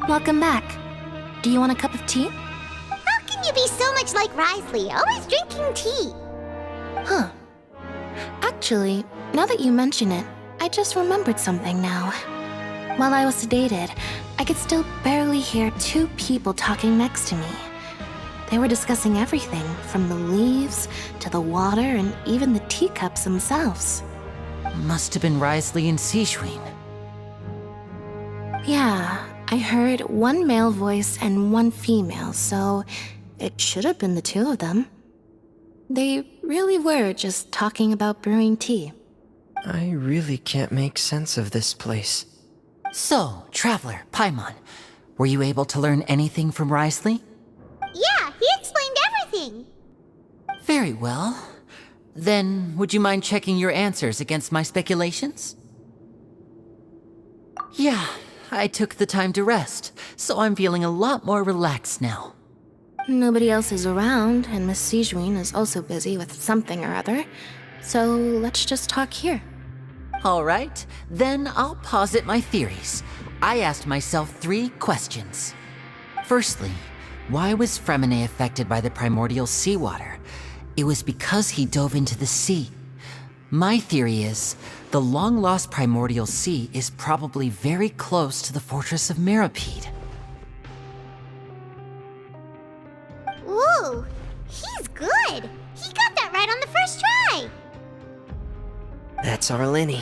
Welcome back. Do you want a cup of tea? How can you be so much like Risley, always drinking tea? Huh. Actually, now that you mention it, I just remembered something now. While I was sedated, I could still barely hear two people talking next to me. They were discussing everything, from the leaves to the water and even the teacups themselves. Must have been Risley and Sishwin. Yeah, I heard one male voice and one female, so it should have been the two of them. They really were just talking about brewing tea. I really can't make sense of this place. So, Traveler, Paimon, were you able to learn anything from Risley? Yeah, he explained everything. Very well. Then, would you mind checking your answers against my speculations? Yeah, I took the time to rest, so I'm feeling a lot more relaxed now. Nobody else is around, and Miss Sijwin is also busy with something or other, so let's just talk here. All right, then I'll posit my theories. I asked myself 3 questions. Firstly, why was Fremine affected by the primordial seawater? It was because he dove into the sea. My theory is, the long-lost primordial sea is probably very close to the fortress of Mirapede. Ooh, he's good. He got that right on the first try. That's our Linny.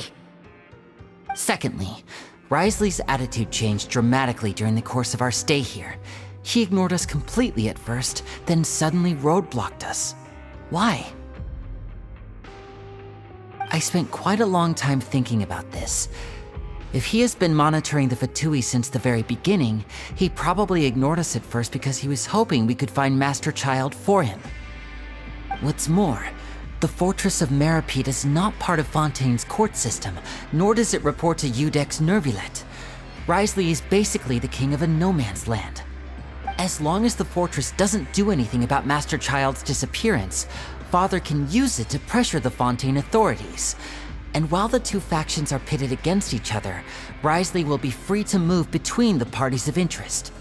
Secondly, Risley's attitude changed dramatically during the course of our stay here. He ignored us completely at first, then suddenly roadblocked us. Why? I spent quite a long time thinking about this. If he has been monitoring the Fatui since the very beginning, he probably ignored us at first because he was hoping we could find Master Child for him. What's more, the Fortress of Mirapede is not part of Fontaine's court system, nor does it report to Udex Nervulet. Risley is basically the king of a no-man's land. As long as the fortress doesn't do anything about Master Child's disappearance, Father can use it to pressure the Fontaine authorities. And while the two factions are pitted against each other, Risley will be free to move between the parties of interest.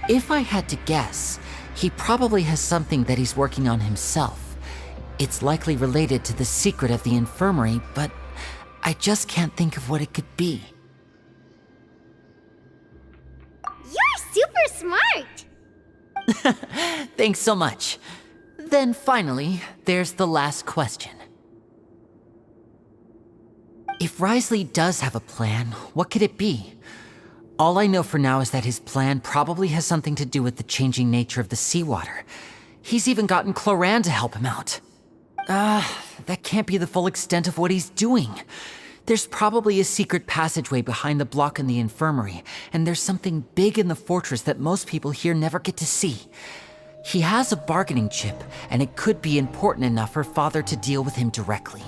If I had to guess, he probably has something that he's working on himself. It's likely related to the secret of the infirmary, but I just can't think of what it could be. You're super smart. Thanks so much. Then finally, there's the last question. If Risley does have a plan, what could it be? All I know for now is that his plan probably has something to do with the changing nature of the seawater. He's even gotten Cloran to help him out. That can't be the full extent of what he's doing. There's probably a secret passageway behind the block in the infirmary, and there's something big in the fortress that most people here never get to see. He has a bargaining chip, and it could be important enough for Father to deal with him directly.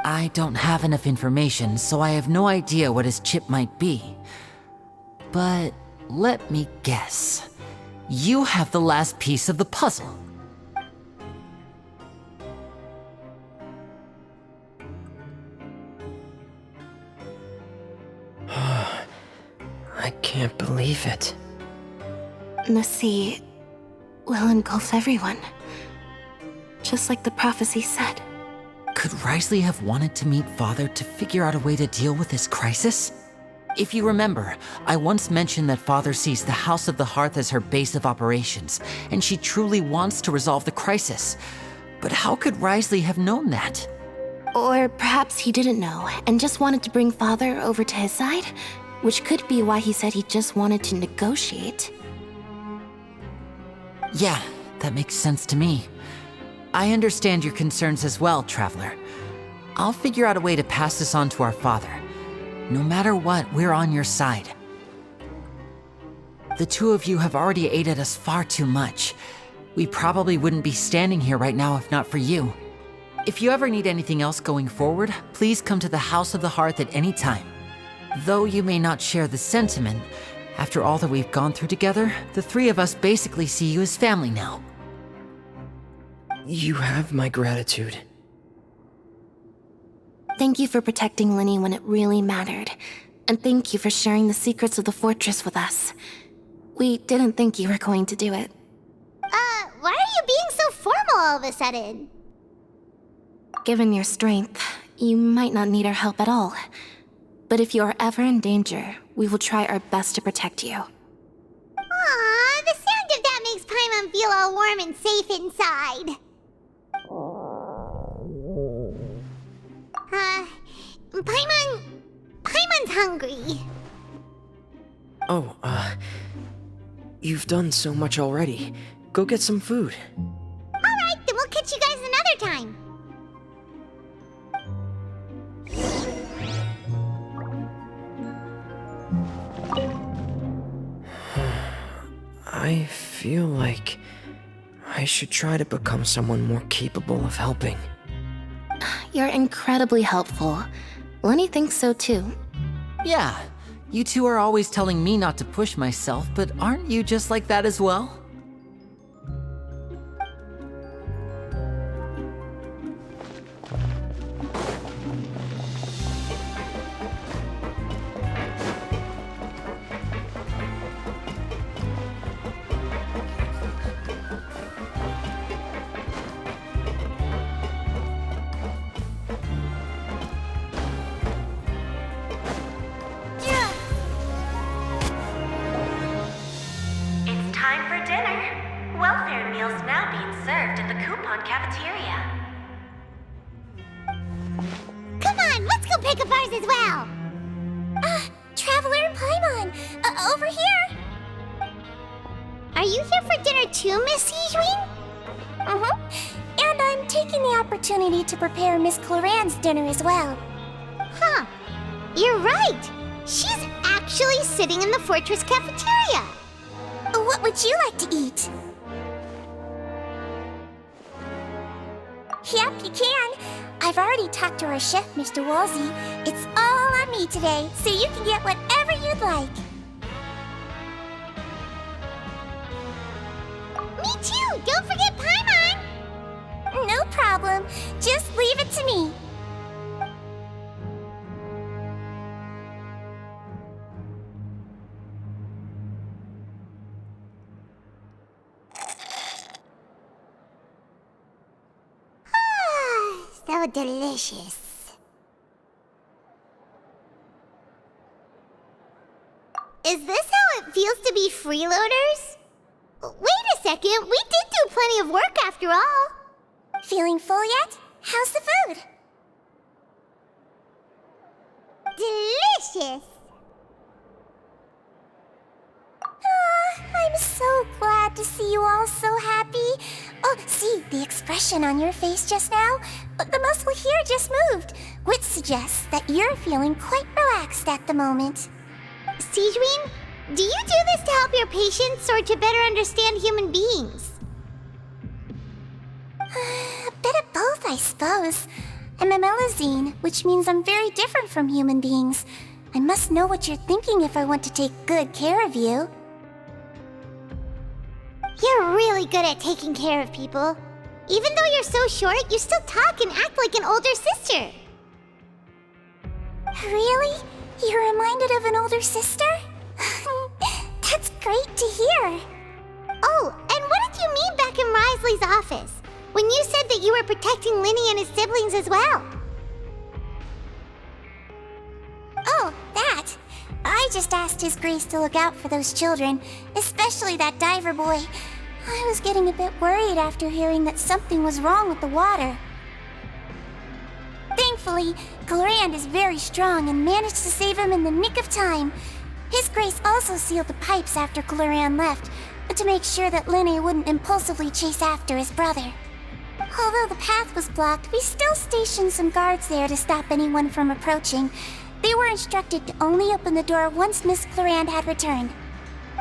I don't have enough information, so I have no idea what his chip might be. But let me guess. You have the last piece of the puzzle. I can't believe it. The sea will engulf everyone, just like the prophecy said. Could Risley have wanted to meet Father to figure out a way to deal with this crisis? If you remember, I once mentioned that Father sees the House of the Hearth as her base of operations, and she truly wants to resolve the crisis. But how could Risley have known that? Or perhaps he didn't know and just wanted to bring Father over to his side, which could be why he said he just wanted to negotiate. Yeah, that makes sense to me. I understand your concerns as well, Traveler. I'll figure out a way to pass this on to our father. No matter what, we're on your side. The two of you have already aided us far too much. We probably wouldn't be standing here right now if not for you. If you ever need anything else going forward, please come to the House of the Hearth at any time. Though you may not share the sentiment, after all that we've gone through together, the three of us basically see you as family now. You have my gratitude. Thank you for protecting Linny when it really mattered. And thank you for sharing the secrets of the fortress with us. We didn't think you were going to do it. Why are you being so formal all of a sudden? Given your strength, you might not need our help at all. But if you are ever in danger, we will try our best to protect you. Aw, the sound of that makes Paimon feel all warm and safe inside. Paimon's hungry. Oh, you've done so much already. Go get some food. Alright, then we'll catch you guys another time. I feel like I should try to become someone more capable of helping. You're incredibly helpful. Lenny thinks so too. Yeah, you two are always telling me not to push myself, but aren't you just like that as well? It's time for dinner. Welfare meals now being served in the coupon cafeteria. Come on, let's go pick up ours as well. Traveler and Paimon, over here. Are you here for dinner too, Miss Sijwin? And I'm taking the opportunity to prepare Miss Cloran's dinner as well. Huh. You're right. She's actually sitting in the fortress cafeteria. What would you like to eat? Yep, you can. I've already talked to our chef, Mr. Wolsey. It's all on me today, so you can get whatever you'd like. Me too. Don't forget Paimon. No problem. Just leave it to me. So delicious. Is this how it feels to be freeloaders? Wait a second, we did do plenty of work after all. Feeling full yet? How's the food? Delicious. I'm so glad to see you all so happy. Oh, see the expression on your face just now? The muscle here just moved, which suggests that you're feeling quite relaxed at the moment. Sijwin, do you do this to help your patients or to better understand human beings? A bit of both, I suppose. I'm a melazine, which means I'm very different from human beings. I must know what you're thinking if I want to take good care of you. You're really good at taking care of people. Even though you're so short, you still talk and act like an older sister. Really? You're reminded of an older sister? That's great to hear. Oh, and what did you mean back in Risley's office? When you said that you were protecting Linny and his siblings as well? Oh, that. I just asked His Grace to look out for those children, especially that diver boy. I was getting a bit worried after hearing that something was wrong with the water. Thankfully, Cloran is very strong and managed to save him in the nick of time. His Grace also sealed the pipes after Cloran left, to make sure that Linny wouldn't impulsively chase after his brother. Although the path was blocked, we still stationed some guards there to stop anyone from approaching. They were instructed to only open the door once Miss Cloran had returned.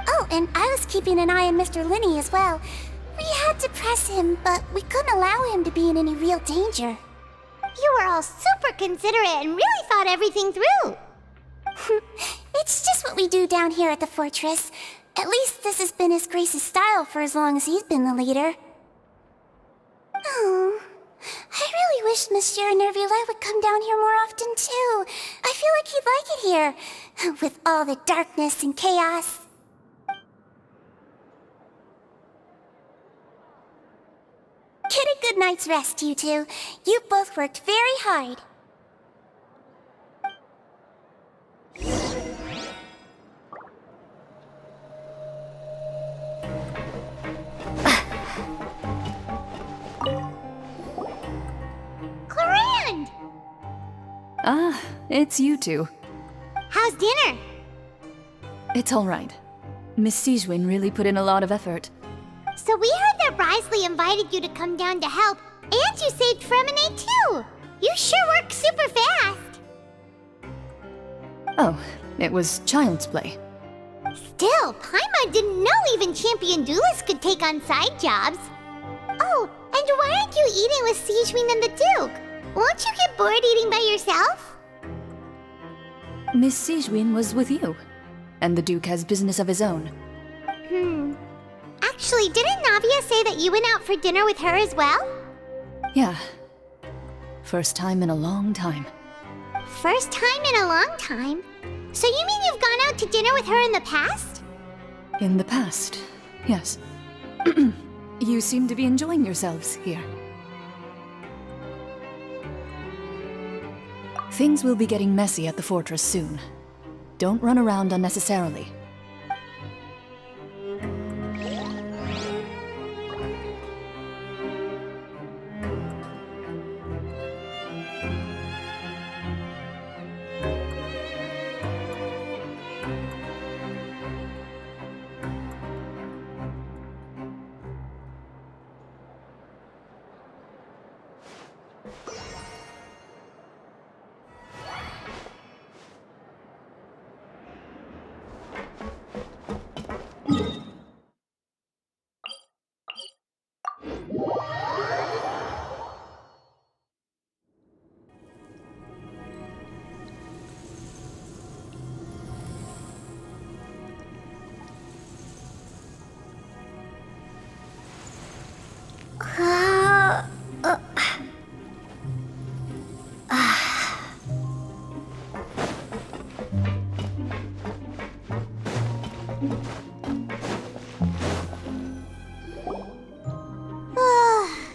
Oh, and I was keeping an eye on Mr. Linny as well. We had to press him, but we couldn't allow him to be in any real danger. You were all super considerate and really thought everything through. It's just what we do down here at the fortress. At least this has been His Grace's style for as long as he's been the leader. Oh, I really wish Monsieur Nervula would come down here more often too. I feel like he'd like it here, with all the darkness and chaos. night's rest, you two. You both worked very hard. Clorand! Ah, it's you two. How's dinner? It's alright. Miss Sijwin really put in a lot of effort. So we heard that Risley invited you to come down to help, and you saved Fremonade too! You sure work super fast! Oh, it was child's play. Still, Paimon didn't know even champion duelists could take on side jobs. Oh, and why aren't you eating with Sijwin and the Duke? Won't you get bored eating by yourself? Miss Sijwin was with you, and the Duke has business of his own. Actually, didn't Navia say that you went out for dinner with her as well? Yeah. First time in a long time. First time in a long time? So you mean you've gone out to dinner with her in the past? In the past, yes. You seem to be enjoying yourselves here. Things will be getting messy at the fortress soon. Don't run around unnecessarily.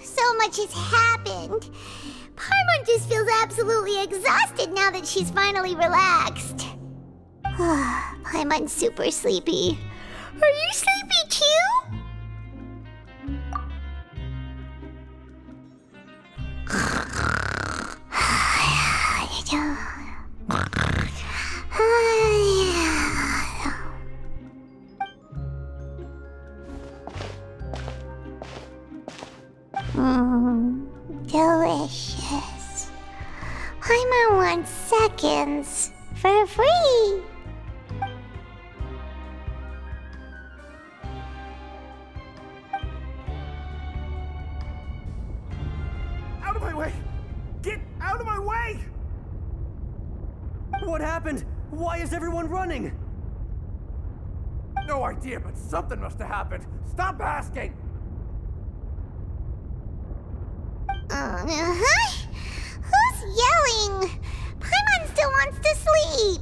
So much has happened. Paimon just feels absolutely exhausted now that she's finally relaxed. Paimon's super sleepy. Are you sleepy too? Delicious. Paimon wants seconds for free. Out of my way! Get out of my way! What happened? Why is everyone running? No idea, but something must have happened. Stop asking! Who's yelling? Paimon still wants to sleep.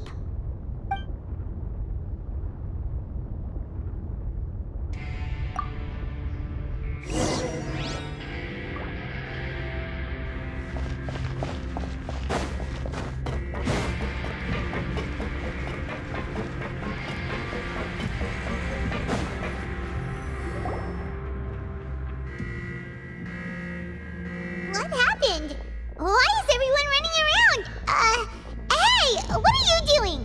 What happened? Why is everyone running around? Hey, what are you doing?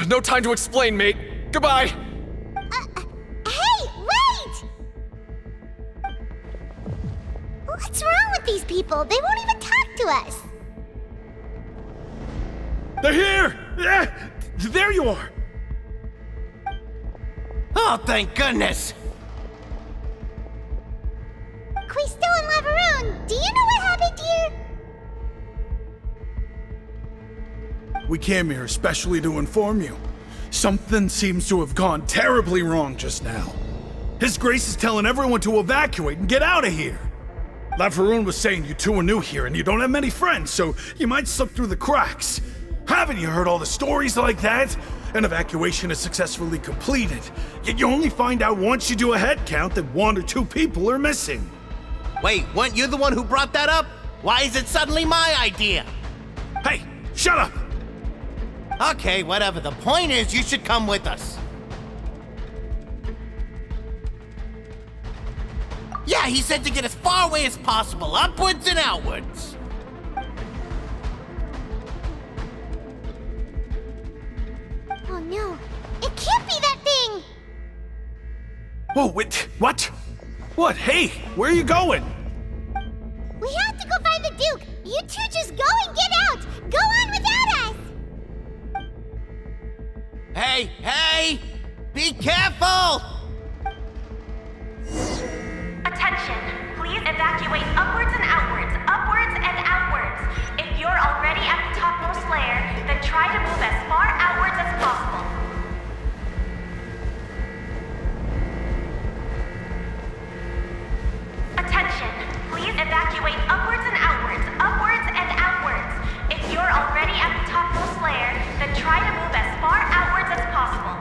No time to explain, mate. Goodbye! Hey, wait! What's wrong with these people? They won't even talk to us. They're here! Yeah, there you are! Oh, thank goodness! Quisto and Lavaroon, do you know what happened here? We came here especially to inform you. Something seems to have gone terribly wrong just now. His Grace is telling everyone to evacuate and get out of here. Lavaroon was saying you two are new here and you don't have many friends, so you might slip through the cracks. Haven't you heard all the stories like that? An evacuation is successfully completed, yet you only find out once you do a head count that 1 or 2 people are missing. Wait, weren't you the one who brought that up? Why is it suddenly my idea? Hey, shut up! Okay, whatever. The point is, you should come with us. Yeah, he said to get as far away as possible, upwards and outwards. Oh no, it can't be that thing! Whoa, wait, what? What? Hey, where are you going? We have to go find the Duke! You two just go and get out! Go on without us! Hey, hey! Be careful! Attention, please evacuate upwards and outwards, upwards and outwards. If you're already at the topmost layer, then try to move as far outwards as possible. Attention, please evacuate upwards and outwards, upwards and outwards. If you're already at the topmost layer, then try to move as far outwards as possible.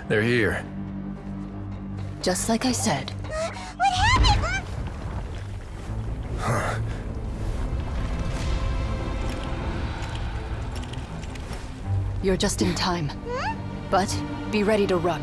They're here. Just like I said. What happened? You're just in time. But be ready to run.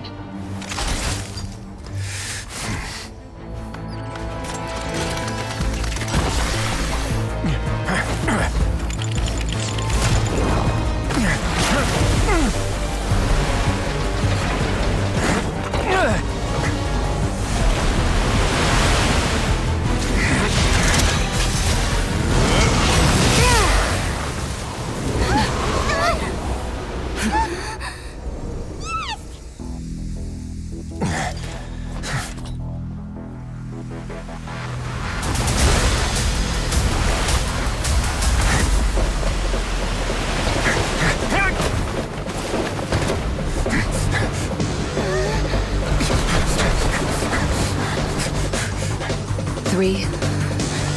Three,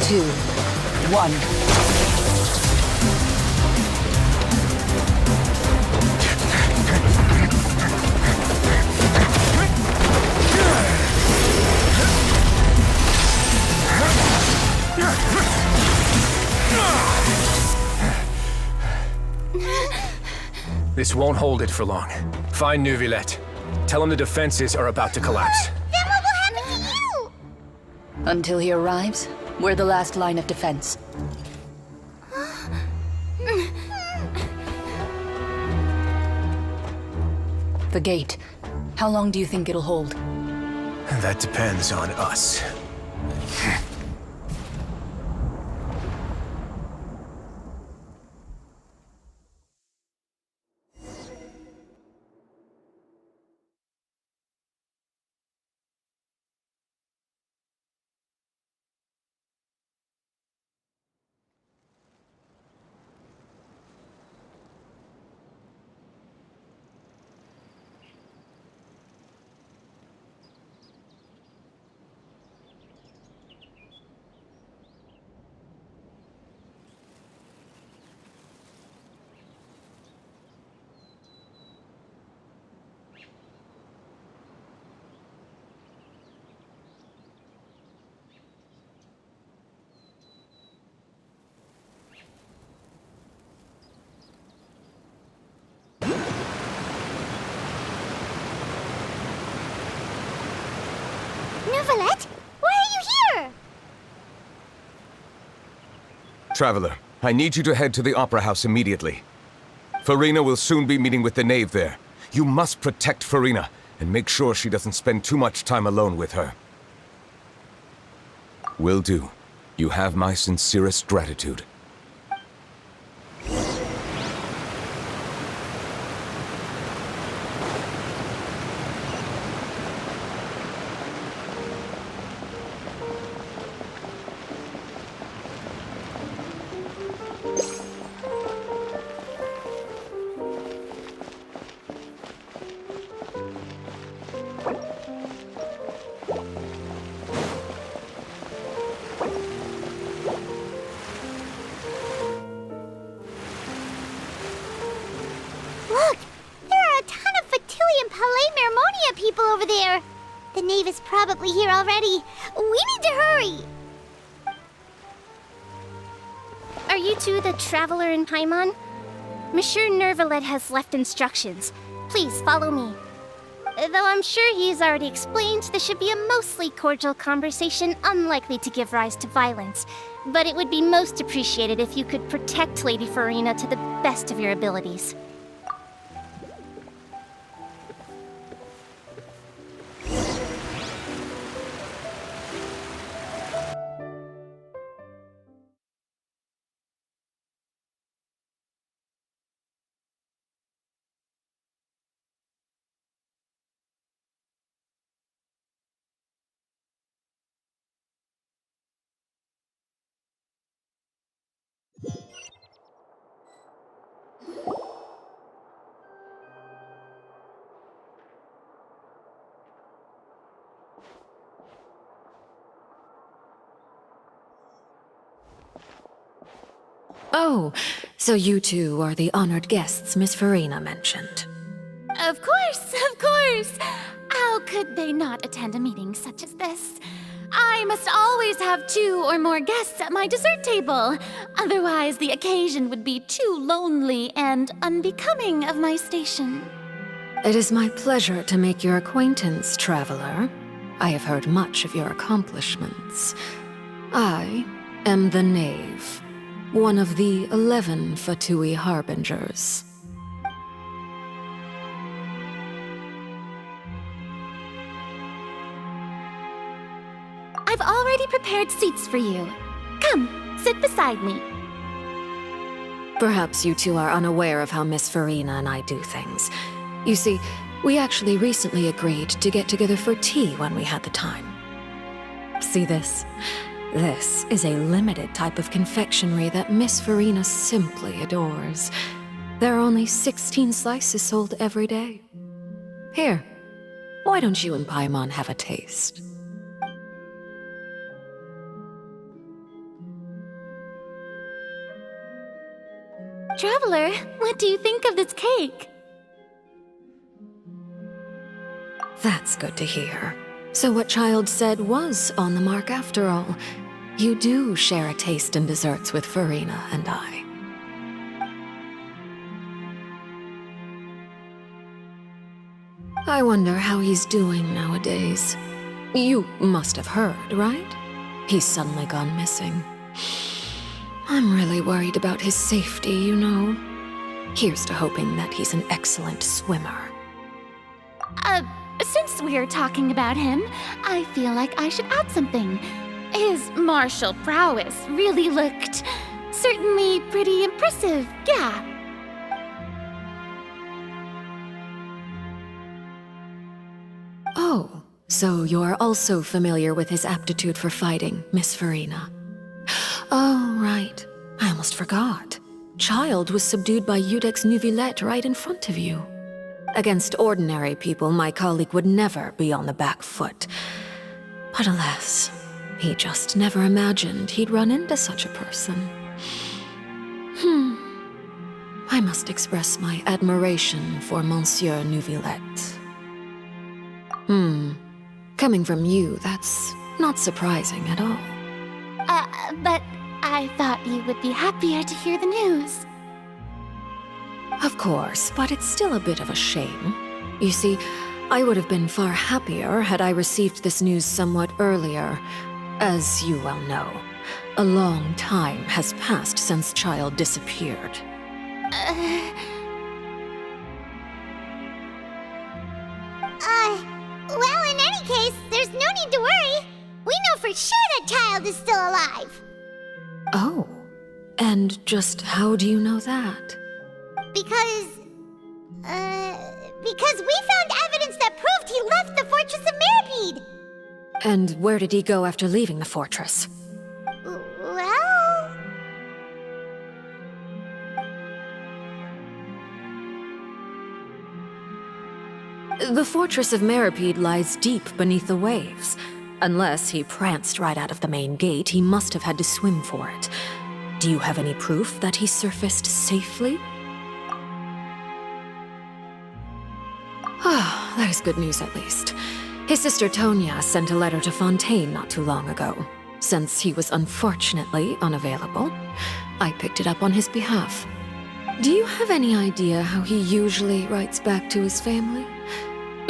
2, 1. This won't hold it for long. Find Neuvillette. Tell him the defenses are about to collapse. Then what will happen to you? Until he arrives, we're the last line of defense. The gate. How long do you think it'll hold? That depends on us. Neuvillette? Why are you here? Traveler, I need you to head to the Opera House immediately. Farina will soon be meeting with the knave there. You must protect Farina. and make sure she doesn't spend too much time alone with her. Will do. You have my sincerest gratitude. Look! There are a ton of Fatui and Palais Mermonia people over there! The knave is probably here already. We need to hurry! Are you two the Traveler in Paimon? Monsieur Nervalet has left instructions. Please follow me. Though I'm sure he's already explained, this should be a mostly cordial conversation, unlikely to give rise to violence. But it would be most appreciated if you could protect Lady Farina to the best of your abilities. Oh, so you two are the honored guests Miss Farina mentioned. Of course, of course! How could they not attend a meeting such as this? I must always have 2 or more guests at my dessert table. Otherwise, the occasion would be too lonely and unbecoming of my station. It is my pleasure to make your acquaintance, traveler. I have heard much of your accomplishments. I am the Knave, one of the 11 Fatui Harbingers. I've already prepared seats for you. Come, sit beside me. Perhaps you two are unaware of how Miss Farina and I do things. You see, we actually recently agreed to get together for tea when we had the time. See this? This is a limited type of confectionery that Miss Farina simply adores. There are only 16 slices sold every day. Here, why don't you and Paimon have a taste? Traveler, what do you think of this cake? That's good to hear. So what Child said was on the mark after all. You do share a taste in desserts with Farina and I. I wonder how he's doing nowadays. You must have heard, right? He's suddenly gone missing. I'm really worried about his safety, you know. Here's to hoping that he's an excellent swimmer. Since we're talking about him, I feel like I should add something. His martial prowess really looked certainly pretty impressive, yeah. Oh, so you're also familiar with his aptitude for fighting, Miss Farina. Oh, right. I almost forgot. Child was subdued by Eudex Neuvillette right in front of you. Against ordinary people, my colleague would never be on the back foot. But alas, he just never imagined he'd run into such a person. I must express my admiration for Monsieur Neuvillette. Coming from you, that's not surprising at all. But I thought you would be happier to hear the news. Of course, but it's still a bit of a shame. You see, I would have been far happier had I received this news somewhat earlier. As you well know, a long time has passed since Child disappeared. need to worry. We know for sure that child is still alive. Oh. And just how do you know that? Because we found evidence that proved he left the Fortress of Mirapede. And where did he go after leaving the fortress? Well... The Fortress of Mirapede lies deep beneath the waves. Unless he pranced right out of the main gate, he must have had to swim for it. Do you have any proof that he surfaced safely? Ah, that is good news at least. His sister Tonya sent a letter to Fontaine not too long ago. Since he was unfortunately unavailable, I picked it up on his behalf. Do you have any idea how he usually writes back to his family?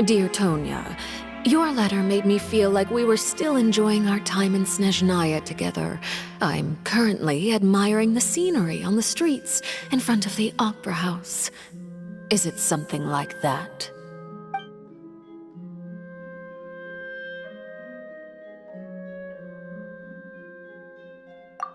Dear Tonya, your letter made me feel like we were still enjoying our time in Snezhnaya together. I'm currently admiring the scenery on the streets in front of the Opera House. Is it something like that?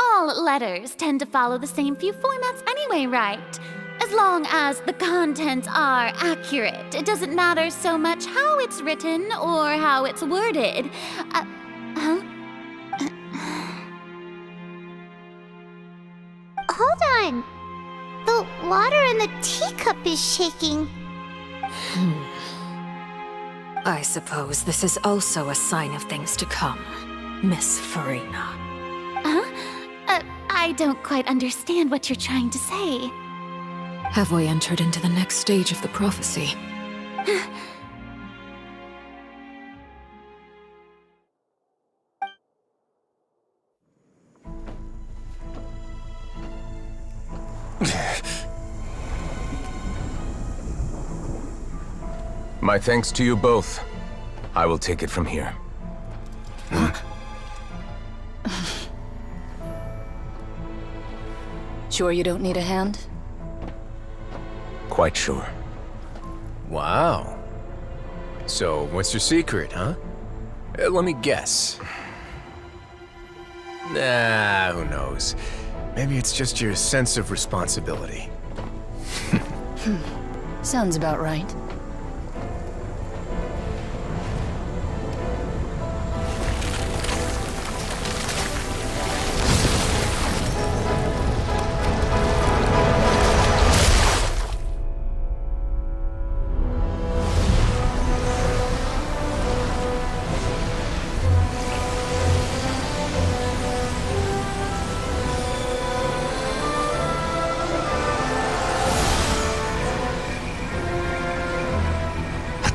All letters tend to follow the same few formats anyway, right? As long as the contents are accurate, it doesn't matter so much how it's written or how it's worded. Hold on. The water in the teacup is shaking. I suppose this is also a sign of things to come, Miss Farina. I don't quite understand what you're trying to say. Have we entered into the next stage of the prophecy? My thanks to you both. I will take it from here. Sure you don't need a hand? Quite sure. Wow. So, what's your secret, huh? Let me guess. Nah, who knows? Maybe it's just your sense of responsibility. Sounds about right.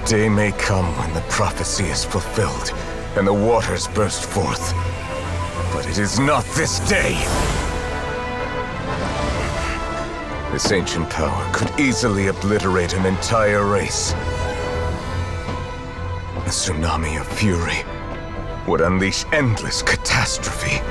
Day may come when the prophecy is fulfilled, and the waters burst forth. But it is not this day! This ancient power could easily obliterate an entire race. A tsunami of fury would unleash endless catastrophe.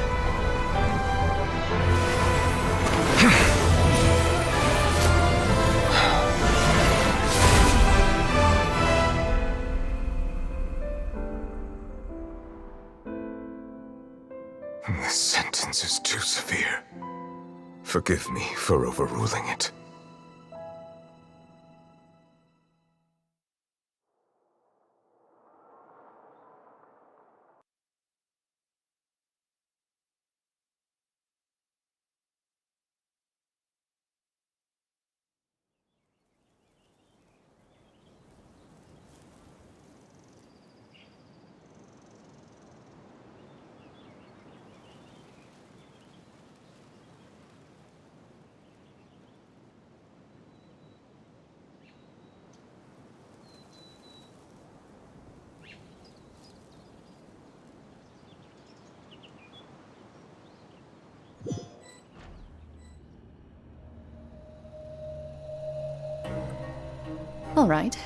This sentence is too severe. Forgive me for overruling it. All right.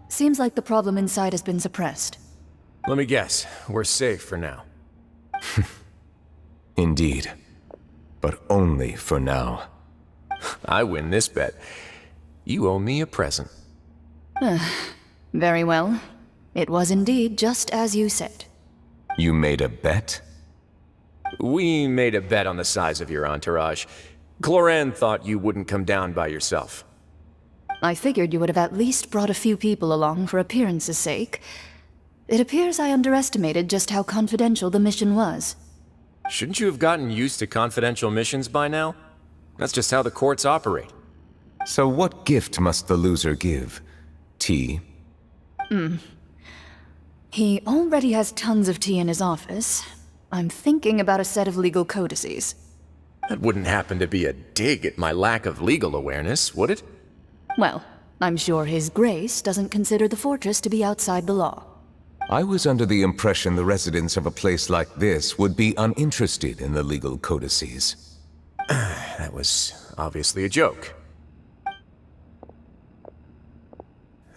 Seems like the problem inside has been suppressed. Let me guess, we're safe for now. Indeed. But only for now. I win this bet. You owe me a present. Very well. It was indeed just as you said. You made a bet? We made a bet on the size of your entourage. Cloran thought you wouldn't come down by yourself. I figured you would have at least brought a few people along for appearance's sake. It appears I underestimated just how confidential the mission was. Shouldn't you have gotten used to confidential missions by now? That's just how the courts operate. So what gift must the loser give? Tea? He already has tons of tea in his office. I'm thinking about a set of legal codices. That wouldn't happen to be a dig at my lack of legal awareness, would it? Well, I'm sure His Grace doesn't consider the fortress to be outside the law. I was under the impression the residents of a place like this would be uninterested in the legal codices. That was obviously a joke.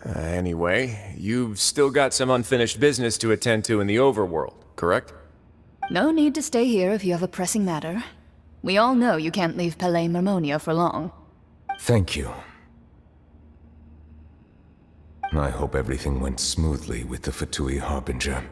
Anyway, you've still got some unfinished business to attend to in the overworld, correct? No need to stay here if you have a pressing matter. We all know you can't leave Palais Marmonia for long. Thank you. I hope everything went smoothly with the Fatui Harbinger.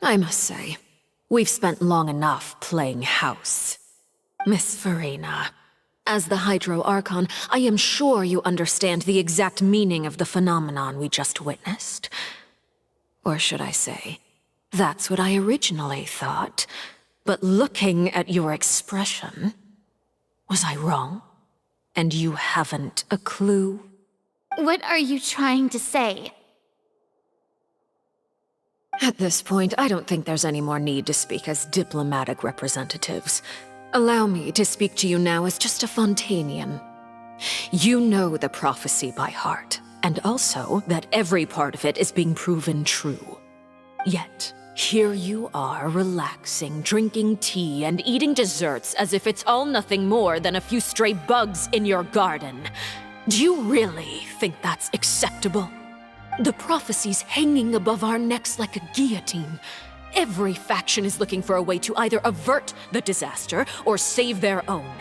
I must say, we've spent long enough playing house. Miss Farina, as the Hydro Archon, I am sure you understand the exact meaning of the phenomenon we just witnessed. Or should I say, that's what I originally thought. But looking at your expression, was I wrong? And you haven't a clue? What are you trying to say? At this point, I don't think there's any more need to speak as diplomatic representatives. Allow me to speak to you now as just a Fontanian. You know the prophecy by heart, and also that every part of it is being proven true. Yet, here you are relaxing, drinking tea, and eating desserts as if it's all nothing more than a few stray bugs in your garden. Do you really think that's acceptable? The prophecy's hanging above our necks like a guillotine. Every faction is looking for a way to either avert the disaster or save their own.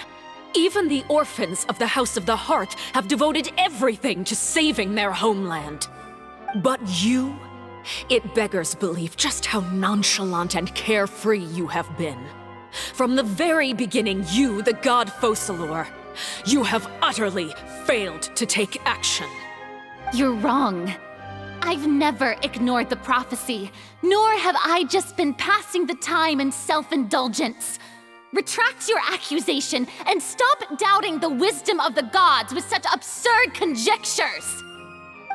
Even the orphans of the House of the Hearth have devoted everything to saving their homeland. But you? It beggars belief just how nonchalant and carefree you have been. From the very beginning, you, the god Focalor, you have utterly failed to take action. You're wrong. I've never ignored the prophecy, nor have I just been passing the time in self-indulgence. Retract your accusation and stop doubting the wisdom of the gods with such absurd conjectures!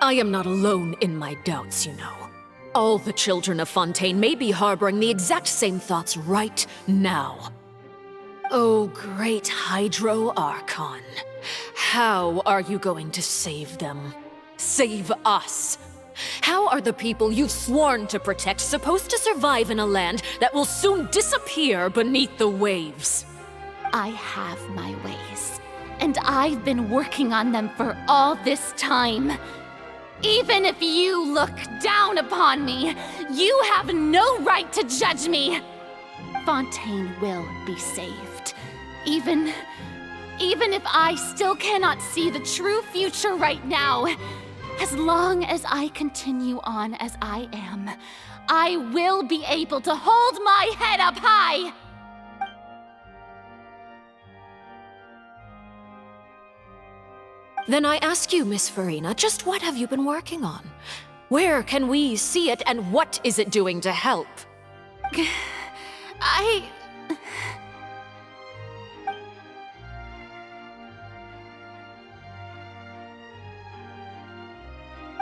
I am not alone in my doubts, you know. All the children of Fontaine may be harboring the exact same thoughts right now. Oh, great Hydro Archon. How are you going to save them? Save us? How are the people you've sworn to protect supposed to survive in a land that will soon disappear beneath the waves? I have my ways, and I've been working on them for all this time. Even if you look down upon me, you have no right to judge me. Fontaine will be saved. Even if I still cannot see the true future right now, as long as I continue on as I am, I will be able to hold my head up high! Then I ask you, Miss Farina, just what have you been working on? Where can we see it, and what is it doing to help?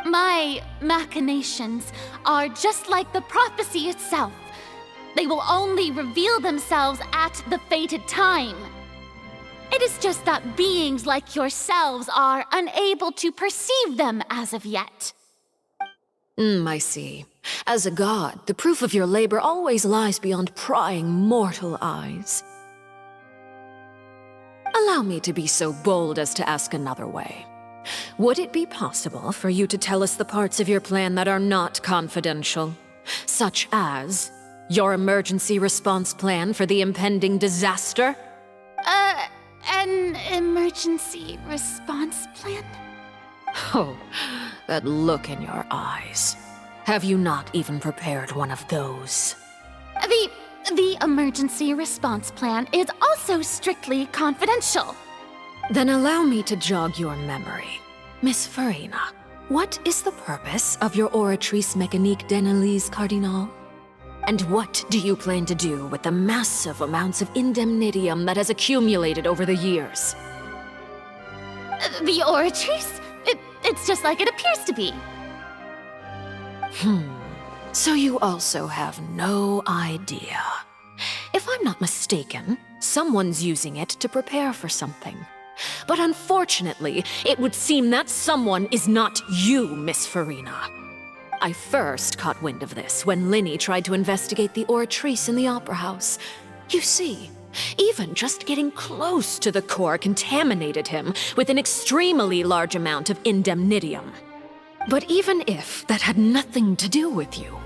My machinations are just like the prophecy itself. They will only reveal themselves at the fated time. It is just that beings like yourselves are unable to perceive them as of yet. I see. As a god, the proof of your labor always lies beyond prying mortal eyes. allow me to be so bold as to ask another way. Would it be possible for you to tell us the parts of your plan that are not confidential? Such as your emergency response plan for the impending disaster? An emergency response plan? Oh, that look in your eyes. Have you not even prepared one of those? The emergency response plan is also strictly confidential. Then allow me to jog your memory. Miss Farina, what is the purpose of your Oratrice Mécanique d'Analyse Cardinal? And what do you plan to do with the massive amounts of indemnitium that has accumulated over the years? The Oratrice? It's just like it appears to be. So you also have no idea. If I'm not mistaken, someone's using it to prepare for something. But unfortunately, it would seem that someone is not you, Miss Farina. I first caught wind of this when Linny tried to investigate the Oratrice in the Opera House. You see, even just getting close to the core contaminated him with an extremely large amount of indemnitium. But even if that had nothing to do with you,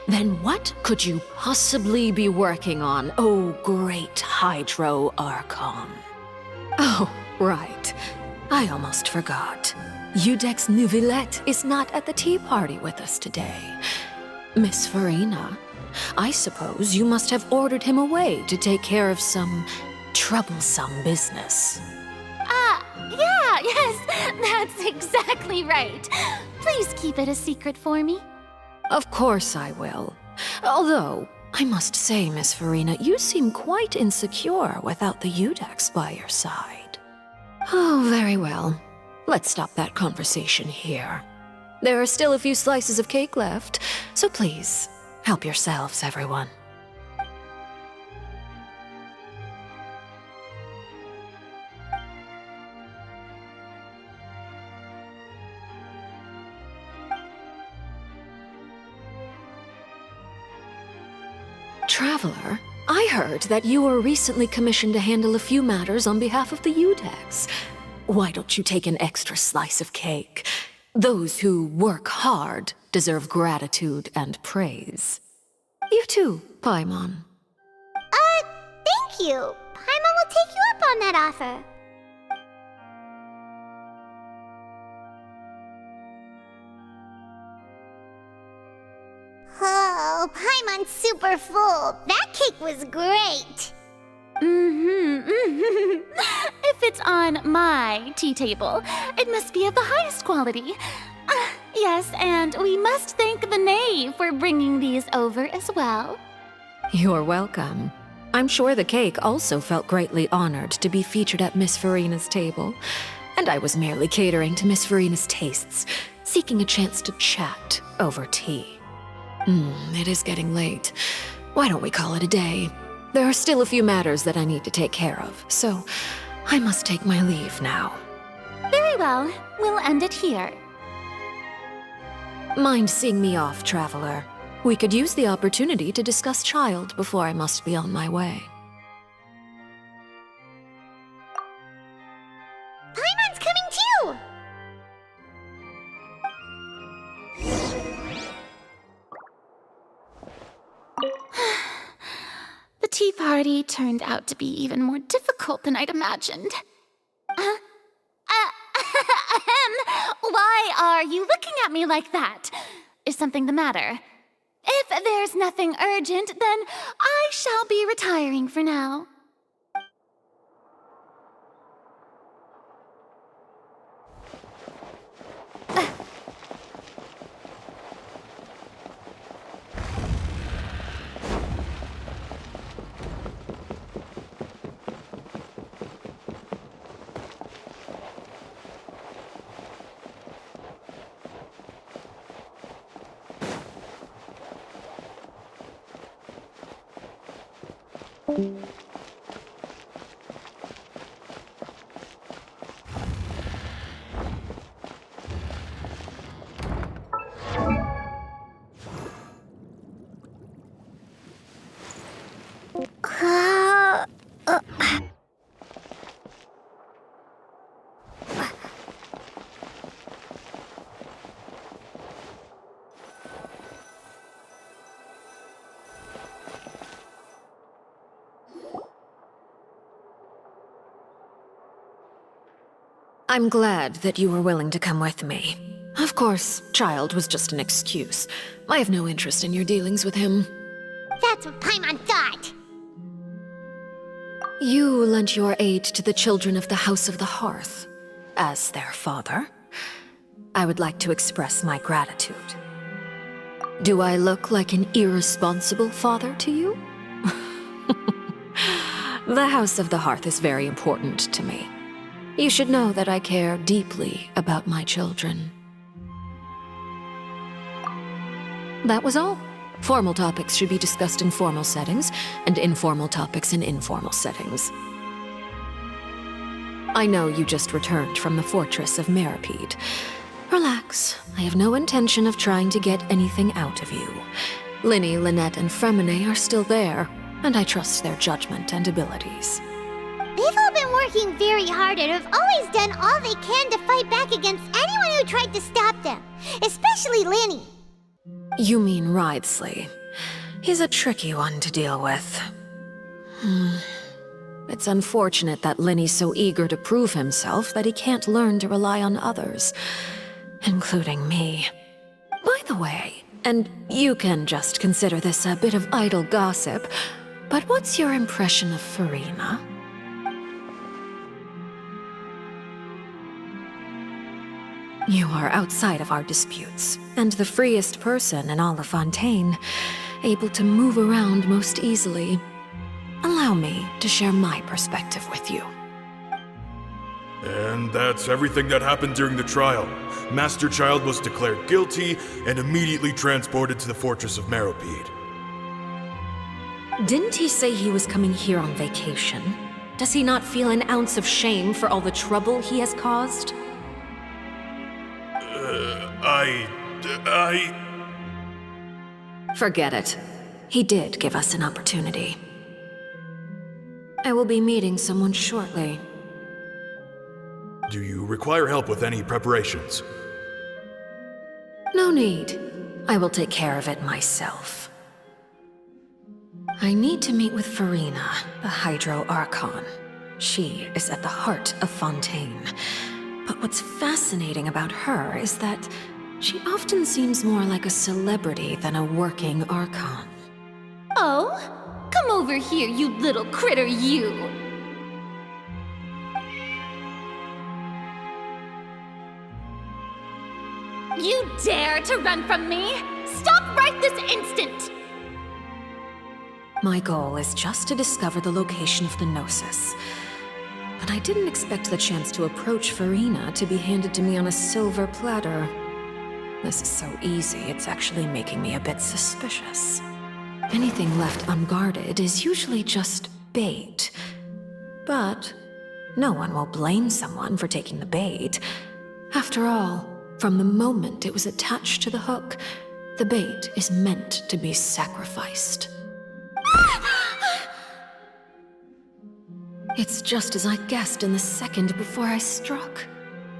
then what could you possibly be working on, oh great Hydro Archon? Oh, right. I almost forgot. Udex Neuvillette is not at the tea party with us today. Miss Farina, I suppose you must have ordered him away to take care of some troublesome business. Yes, that's exactly right. Please keep it a secret for me. Of course I will. Although, I must say, Miss Farina, you seem quite insecure without the Udex by your side. Oh, very well. Let's stop that conversation here. There are still a few slices of cake left, so please, help yourselves, everyone. Traveler, I heard that you were recently commissioned to handle a few matters on behalf of the Udex. Why don't you take an extra slice of cake? Those who work hard deserve gratitude and praise. You too, Paimon. Thank you. Paimon will take you up on that offer. Oh, Paimon's super full. That cake was great. If it's on my tea table, it must be of the highest quality. Yes, and we must thank the knave for bringing these over as well. You're welcome. I'm sure the cake also felt greatly honored to be featured at Miss Farina's table. And I was merely catering to Miss Farina's tastes, seeking a chance to chat over tea. It is getting late. Why don't we call it a day? There are still a few matters that I need to take care of, so I must take my leave now. Very well. We'll end it here. Mind seeing me off, Traveler? We could use the opportunity to discuss Child before I must be on my way. Paimon's coming too! The tea party turned out to be even more difficult than I'd imagined. Why are you looking at me like that? Is something the matter? If there's nothing urgent, then I shall be retiring for now. I'm glad that you were willing to come with me. Of course, Child was just an excuse. I have no interest in your dealings with him. That's what Paimon thought. You lent your aid to the children of the House of the Hearth. As their father, I would like to express my gratitude. Do I look like an irresponsible father to you? The House of the Hearth is very important to me. You should know that I care deeply about my children. That was all. Formal topics should be discussed in formal settings, and informal topics in informal settings. I know you just returned from the fortress of Meripede. Relax. I have no intention of trying to get anything out of you. Linny, Lynette, and Fremine are still there, and I trust their judgment and abilities. They've all been working very hard and have always done all they can to fight back against anyone who tried to stop them, especially Linny. You mean Wriothesley. He's a tricky one to deal with. It's unfortunate that Linny's so eager to prove himself that he can't learn to rely on others, including me. By the way, and you can just consider this a bit of idle gossip, but what's your impression of Furina? You are outside of our disputes, and the freest person in all of Fontaine, able to move around most easily. Allow me to share my perspective with you. And that's everything that happened during the trial. Master Child was declared guilty and immediately transported to the Fortress of Meripede. Didn't he say he was coming here on vacation? Does he not feel an ounce of shame for all the trouble he has caused? Forget it. He did give us an opportunity. I will be meeting someone shortly. Do you require help with any preparations? No need. I will take care of it myself. I need to meet with Furina, the Hydro Archon. She is at the heart of Fontaine. But what's fascinating about her is that she often seems more like a celebrity than a working Archon. Oh? Come over here, you little critter, you! You dare to run from me? Stop right this instant! My goal is just to discover the location of the Gnosis. But I didn't expect the chance to approach Furina to be handed to me on a silver platter. This is so easy, it's actually making me a bit suspicious. Anything left unguarded is usually just bait. But no one will blame someone for taking the bait. After all, from the moment it was attached to the hook, the bait is meant to be sacrificed. It's just as I guessed in the second before I struck.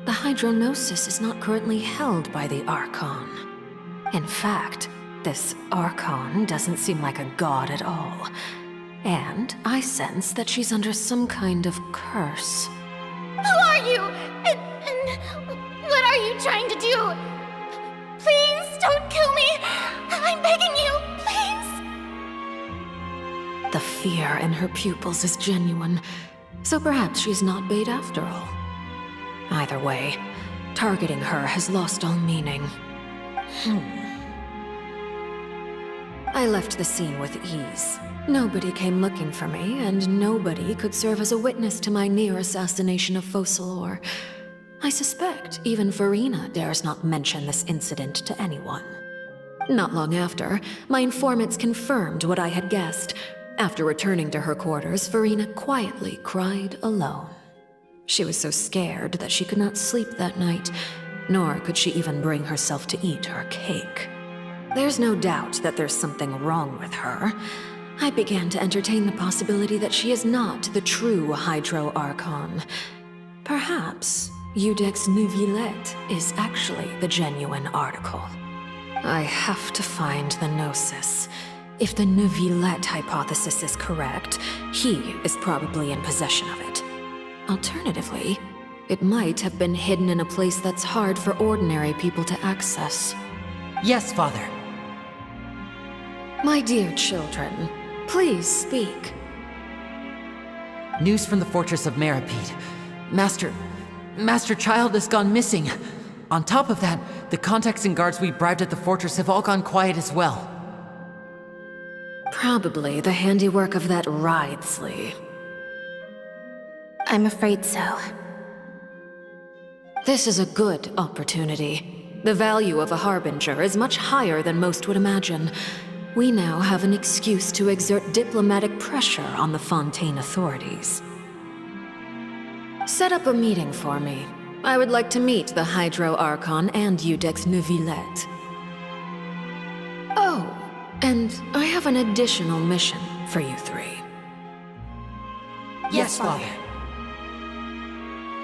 The Hydronosis is not currently held by the Archon. In fact, this Archon doesn't seem like a god at all. And I sense that she's under some kind of curse. Who are you? And what are you trying to do? Please don't kill me! I'm begging you, please! The fear in her pupils is genuine, so perhaps she's not bait after all. Either way, targeting her has lost all meaning. I left the scene with ease. Nobody came looking for me, and nobody could serve as a witness to my near assassination of Focalor. I suspect even Furina dares not mention this incident to anyone. Not long after, my informants confirmed what I had guessed. After returning to her quarters, Furina quietly cried alone. She was so scared that she could not sleep that night, nor could she even bring herself to eat her cake. There's no doubt that there's something wrong with her. I began to entertain the possibility that she is not the true Hydro Archon. Perhaps Eudex Neuvillette is actually the genuine article. I have to find the Gnosis. If the Neuvillette hypothesis is correct, he is probably in possession of it. Alternatively, It might have been hidden in a place that's hard for ordinary people to access. Yes, Father. My dear children, please speak. News from the Fortress of Meripede. Master Child has gone missing. On top of that, the contacts and guards we bribed at the fortress have all gone quiet as well. Probably the handiwork of that Ridesley. I'm afraid so. This is a good opportunity. The value of a Harbinger is much higher than most would imagine. We now have an excuse to exert diplomatic pressure on the Fontaine authorities. Set up a meeting for me. I would like to meet the Hydro Archon and Iudex Neuvillette. Oh, and I have an additional mission for you three. Yes, Father.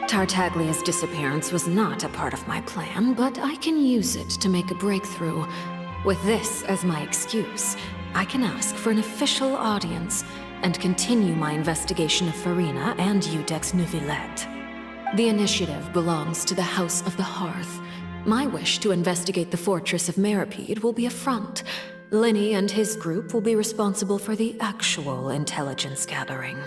Tartaglia's disappearance was not a part of my plan, but I can use it to make a breakthrough. With this as my excuse, I can ask for an official audience and continue my investigation of Farina and Iudex Neuvillette. The initiative belongs to the House of the Hearth. My wish to investigate the Fortress of Meripede will be a front. Linny and his group will be responsible for the actual intelligence gathering.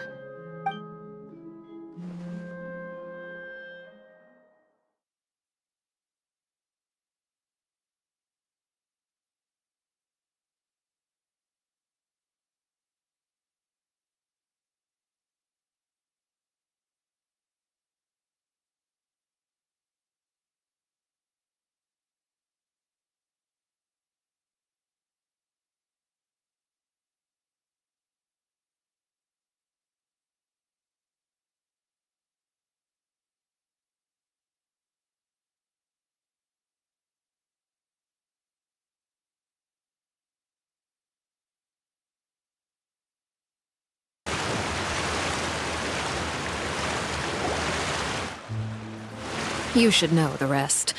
You should know the rest.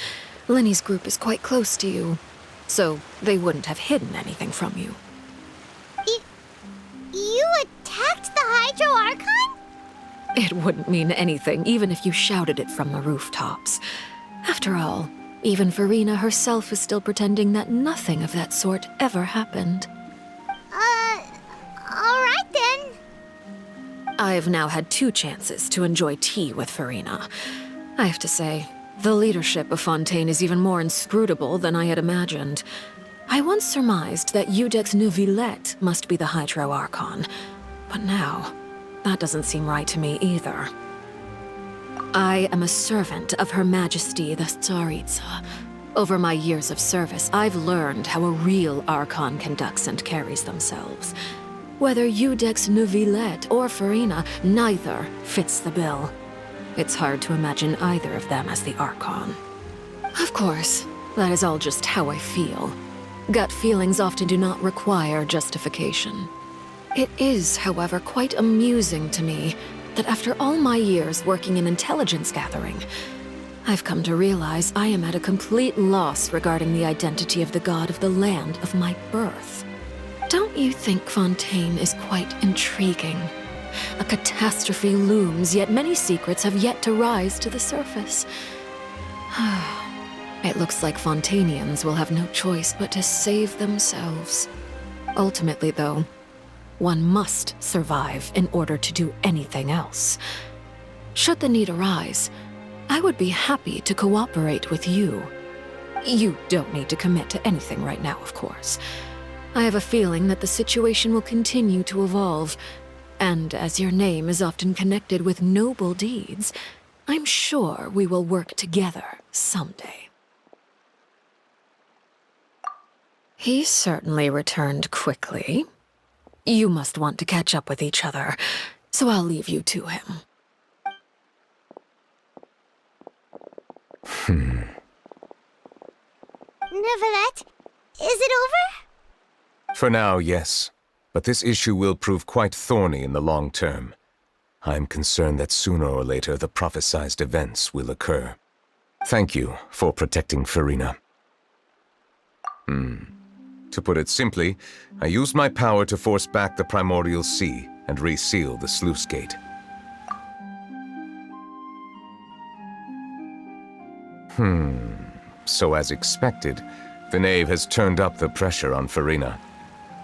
Linny's group is quite close to you, so they wouldn't have hidden anything from you. You attacked the Hydro Archon? It wouldn't mean anything, even if you shouted it from the rooftops. After all, even Farina herself is still pretending that nothing of that sort ever happened. Alright then. I've now had 2 chances to enjoy tea with Farina. I have to say, the leadership of Fontaine is even more inscrutable than I had imagined. I once surmised that Iudex Neuvillette must be the Hydro Archon, but now, that doesn't seem right to me either. I am a servant of Her Majesty the Tsaritsa. Over my years of service, I've learned how a real Archon conducts and carries themselves. Whether Iudex Neuvillette or Farina, neither fits the bill. It's hard to imagine either of them as the Archon. Of course, that is all just how I feel. Gut feelings often do not require justification. It is, however, quite amusing to me that after all my years working in intelligence gathering, I've come to realize I am at a complete loss regarding the identity of the god of the land of my birth. Don't you think Fontaine is quite intriguing? A catastrophe looms, yet many secrets have yet to rise to the surface. It looks like Fontainians will have no choice but to save themselves. Ultimately, though, one must survive in order to do anything else. Should the need arise, I would be happy to cooperate with you. You don't need to commit to anything right now, of course. I have a feeling that the situation will continue to evolve, and as your name is often connected with noble deeds, I'm sure we will work together someday. He certainly returned quickly. You must want to catch up with each other, so I'll leave you to him. Neuvillette, is it over? For now, yes. But this issue will prove quite thorny in the long term. I'm concerned that sooner or later the prophesized events will occur. Thank you for protecting Farina. To put it simply, I used my power to force back the Primordial Sea and reseal the sluice gate. So as expected, the knave has turned up the pressure on Farina.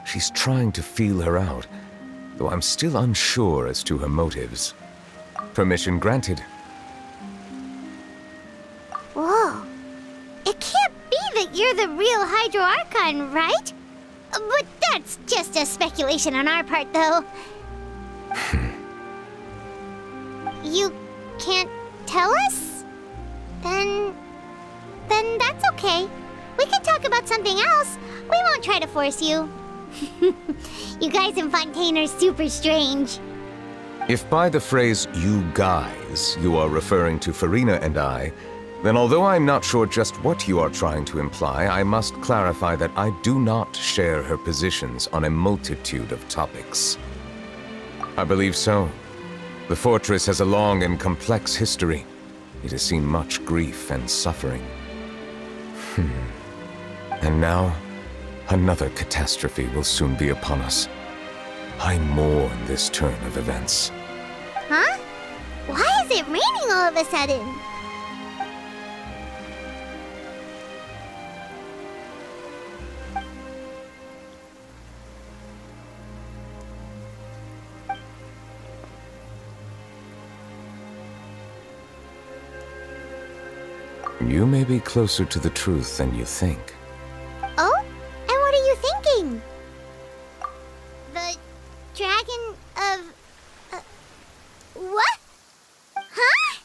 She's trying to feel her out, though I'm still unsure as to her motives. Permission granted. Whoa. It can't be that you're the real Hydro Archon, right? But that's just a speculation on our part, though. You can't tell us? Then that's okay. We can talk about something else. We won't try to force you. You guys in Fontaine are super strange. If by the phrase, you guys, you are referring to Farina and I, then although I'm not sure just what you are trying to imply, I must clarify that I do not share her positions on a multitude of topics. I believe so. The fortress has a long and complex history. It has seen much grief and suffering. And now, another catastrophe will soon be upon us. I mourn this turn of events. Huh? Why is it raining all of a sudden? You may be closer to the truth than you think. Oh? And what are you thinking? The dragon of... what? Huh?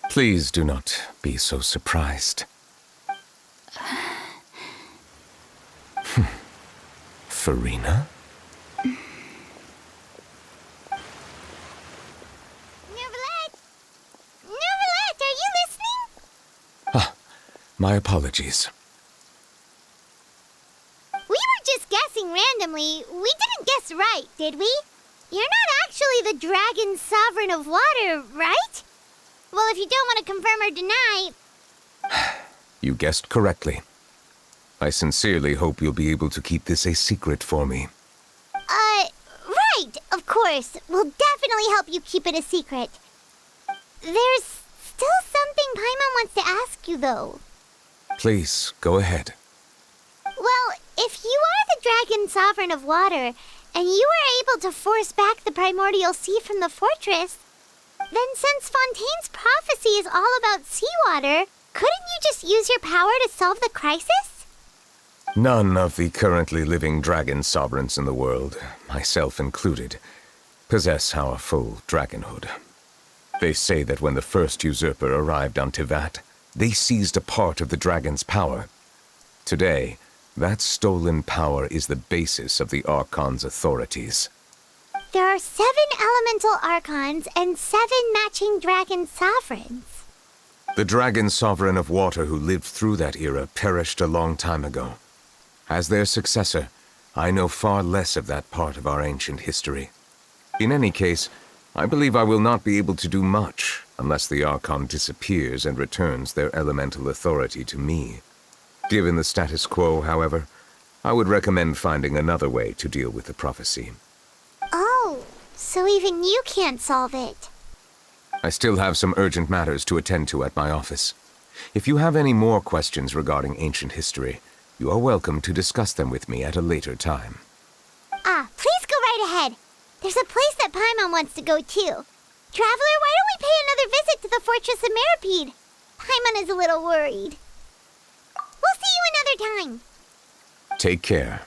Please do not be so surprised. Farina? My apologies. We were just guessing randomly. We didn't guess right, did we? You're not actually the Dragon Sovereign of Water, right? Well, if you don't want to confirm or deny... You guessed correctly. I sincerely hope you'll be able to keep this a secret for me. Right, of course. We'll definitely help you keep it a secret. There's still something Paimon wants to ask you, though. Please, go ahead. Well, if you are the Dragon Sovereign of Water, and you were able to force back the primordial sea from the fortress, then since Fontaine's prophecy is all about seawater, couldn't you just use your power to solve the crisis? None of the currently living dragon sovereigns in the world, myself included, possess our full dragonhood. They say that when the first usurper arrived on Tivat, they seized a part of the dragon's power. Today, that stolen power is the basis of the Archon's authorities. There are 7 elemental Archons and 7 matching dragon sovereigns. The dragon sovereign of water who lived through that era perished a long time ago. As their successor, I know far less of that part of our ancient history. In any case, I believe I will not be able to do much unless the Archon disappears and returns their elemental authority to me. Given the status quo, however, I would recommend finding another way to deal with the prophecy. Oh, so even you can't solve it. I still have some urgent matters to attend to at my office. If you have any more questions regarding ancient history, you are welcome to discuss them with me at a later time. Please go right ahead. There's a place that Paimon wants to go too. Traveler, why don't we pay another visit to the Fortress of Meripede? Paimon is a little worried. We'll see you another time. Take care.